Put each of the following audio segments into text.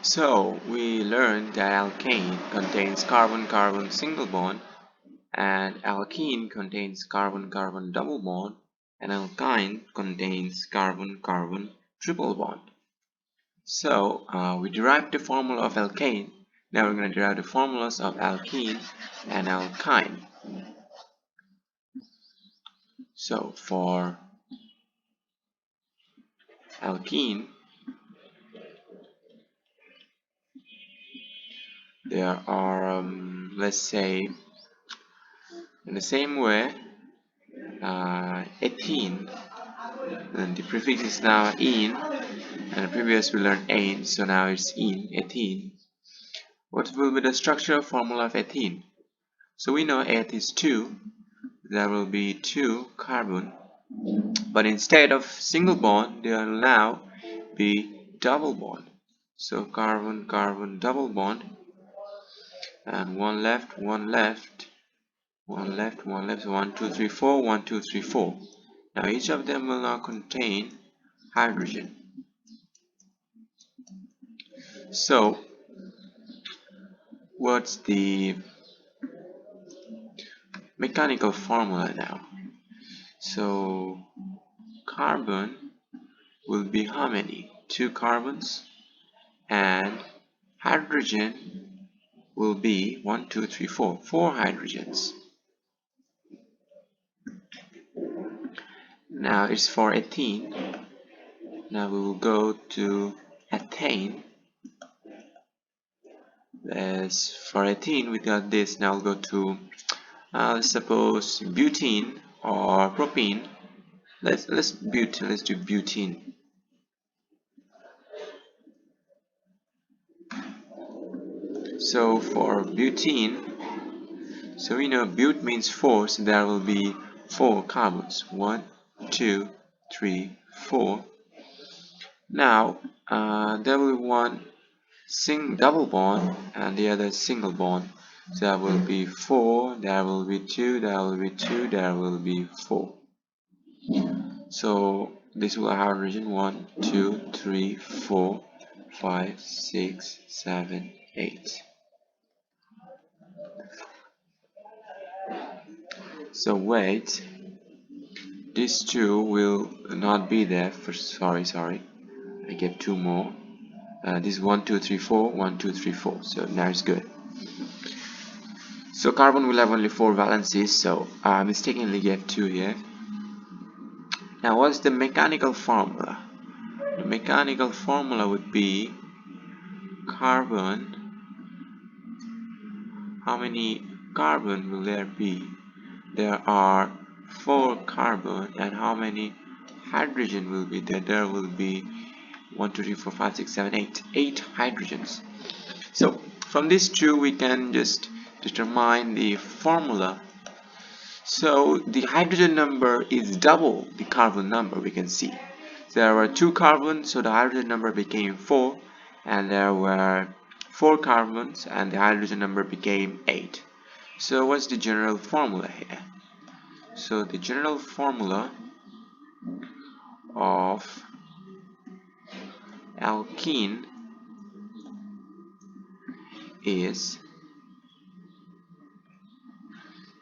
So we learned that alkane contains carbon-carbon single bond and alkene contains carbon-carbon double bond and alkyne contains carbon-carbon triple bond. So we derived the formula of alkane. Now we're going to derive the formulas of alkene and alkyne. So for alkene, there are, let's say, in the same way, ethene, and the prefix is now "ene", and previous we learned "ane", so now it's "ene", ethene. What will be the structural formula of ethene? So we know eth is 2, there will be 2 carbon, but instead of single bond there will now be double bond. So carbon carbon double bond, and one left, one left, one left, one left, 1 2 3 4, 1 2 3 4. Now each of them will now contain hydrogen. So what's the mechanical formula now? So carbon will be how many? 2 carbons, and hydrogen will be 1 2 3 4, 4 hydrogens. Now it's for ethene. Now we will go to ethane. As for ethene we got this. Now we'll go to let's suppose butene or propene. Let's do butene. So for butene, so we know but means 4, so there will be 4 carbons. 1 2 3 4. Now there will be one double bond and the other single bond. So there will be 4, there will be 2, there will be 2, there will be 4. So this will have hydrogen 1 2 3 4 5 6 7 8. So wait, these 2 will not be there for, sorry, I get 2 more. This 1 2 3 4, 1 2 3 4. So now it's good. So carbon will have only 4 valencies, so I mistakenly gave 2 here. Now what's the mechanical formula? The mechanical formula would be carbon. How many carbon will there be? There are 4 carbon, and how many hydrogen will be there? There will be 1 2 3 4 5 6 7 8, 8 hydrogens. So from these 2 we can just determine the formula. So the hydrogen number is double the carbon number, we can see. There were 2 carbons, so the hydrogen number became 4, and there were 4 carbons and the hydrogen number became 8. So what's the general formula here? So the general formula of alkene is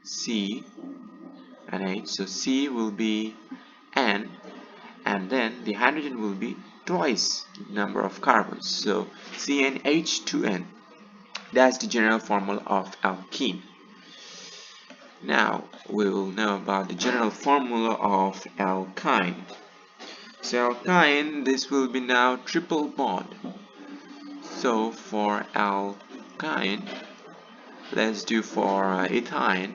C and H. So C will be N, and then the hydrogen will be twice the number of carbons. So CnH2n. That's the general formula of alkene. Now we will know about the general formula of alkyne. So alkyne, this will be now triple bond. So for alkyne, let's do for ethyne.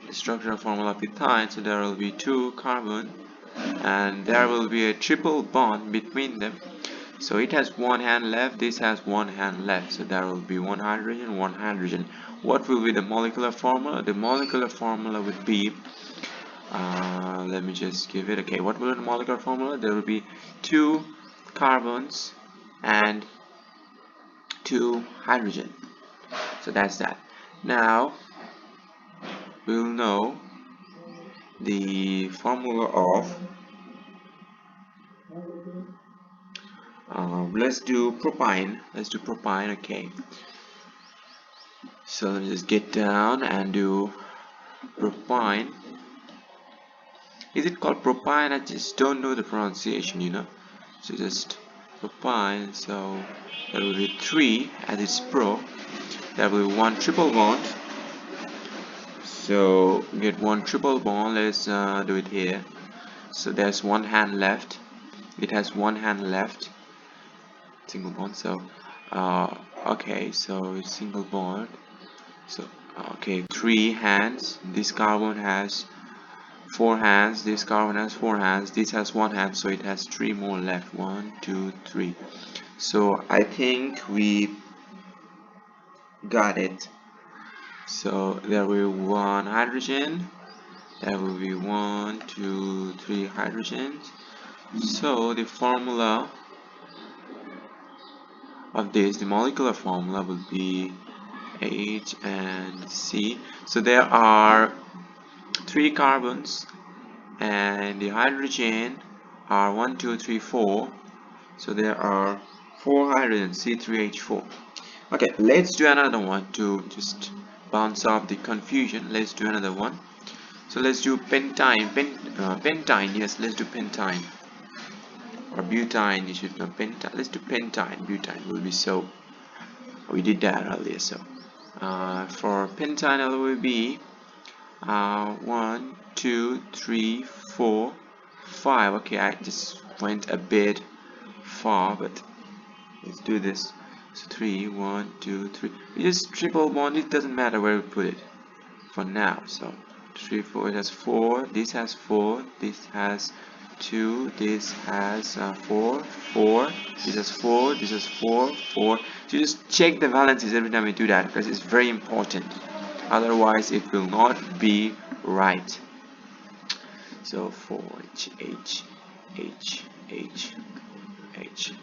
The structural formula of ethyne, so there will be 2 carbon and there will be a triple bond between them. So it has 1 hand left, this has 1 hand left, so there will be 1 hydrogen, 1 hydrogen. What will be the molecular formula? The molecular formula would be, let me just give it, okay, what will be the molecular formula? There will be 2 carbons and 2 hydrogen. So that's that. Now we'll know the formula of Let's do propine. Okay, so let me just get down and do propine. Is it called propine? I just don't know the pronunciation, so just propine. So that will be 3 as it's pro. That will be one triple bond. So get one triple bond. Let's do it here. So there's one hand left. It has one hand left, single bond. So okay, so it's single bond. So okay, 3 hands. This carbon has 4 hands. This carbon has 4 hands. This has 1 hand, so it has 3 more left. 1 2 3. So I think we got it. So there will be 1 hydrogen. There will be 1 2 3 hydrogens. So the formula of this, the molecular formula, will be H and C. So there are 3 carbons, and the hydrogen are 1 2 3 4. So there are 4 hydrogens, C3H4. Okay, let's do another one to just bounce off the confusion. Let's do another one. So let's do pentine. Pentine, yes, let's do pentine. Or butine, you should know pentine. Let's do pentine. Butine will be so. We did that earlier. So for pentine, it will be 1 2 3 4 5. Okay, I just went a bit far, but let's do this. So 3 1 2 3. We just triple bond. It doesn't matter where we put it for now. So 3 4. It has 4. This has 4. This has 2. This has 4 4. This has 4. This has 4 4. So you just check the valencies every time you do that, because it's very important. Otherwise, it will not be right. So 4 H H H H H.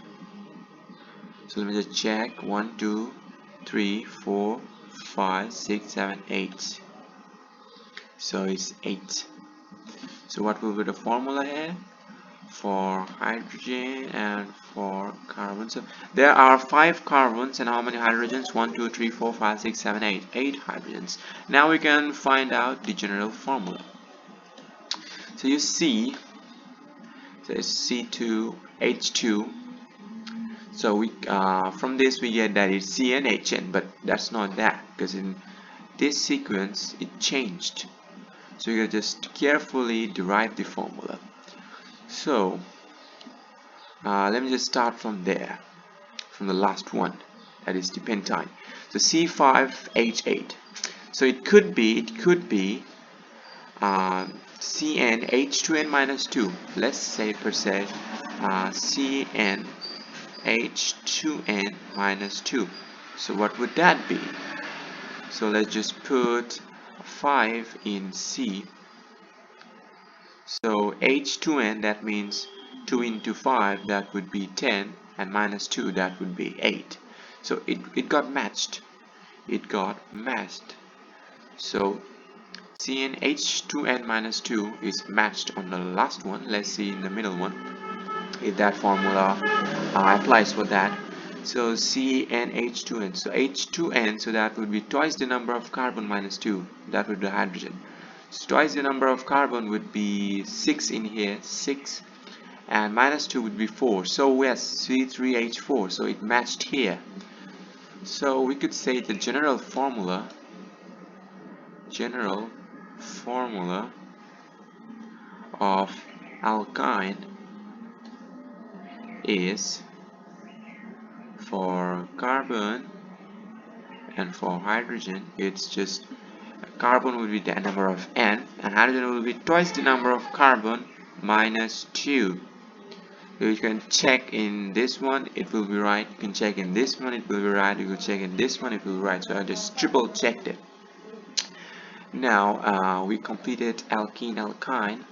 So let me just check. 1 2 3 4 5 6 7 8. So it's 8. So what will be the formula here for hydrogen and for carbon? So there are 5 carbons, and how many hydrogens? 1 2 3 4 5 6 7 8. 8 hydrogens. Now we can find out the general formula. So you see, so it's C2H2. So we from this we get that it's CnHn, but that's not that, because in this sequence it changed. So you just carefully derive the formula. So let me just start from there, from the last one, that is the pentine. So C5H8. So it could be CnH2n minus 2. Let's say per se CnH2n minus 2. So what would that be? So let's just put 5 in C. So H2n, that means 2 into 5, that would be 10, and minus 2, that would be 8. So it got matched. It got matched. So CnH2n minus 2 is matched on the last one. Let's see in the middle one if that formula applies for that. So CnH2n, so H2n, so that would be twice the number of carbon minus 2. That would be hydrogen. So twice the number of carbon would be 6 in here, 6, and minus 2 would be 4. So yes, C3H4, so it matched here. So we could say the general formula of alkyne is, for carbon and for hydrogen, it's just carbon will be the number of n, and hydrogen will be twice the number of carbon minus 2. So you can check in this one, it will be right. You can check in this one, it will be right. You can check in this one, it will be right. So I just triple checked it. Now we completed alkene alkyne.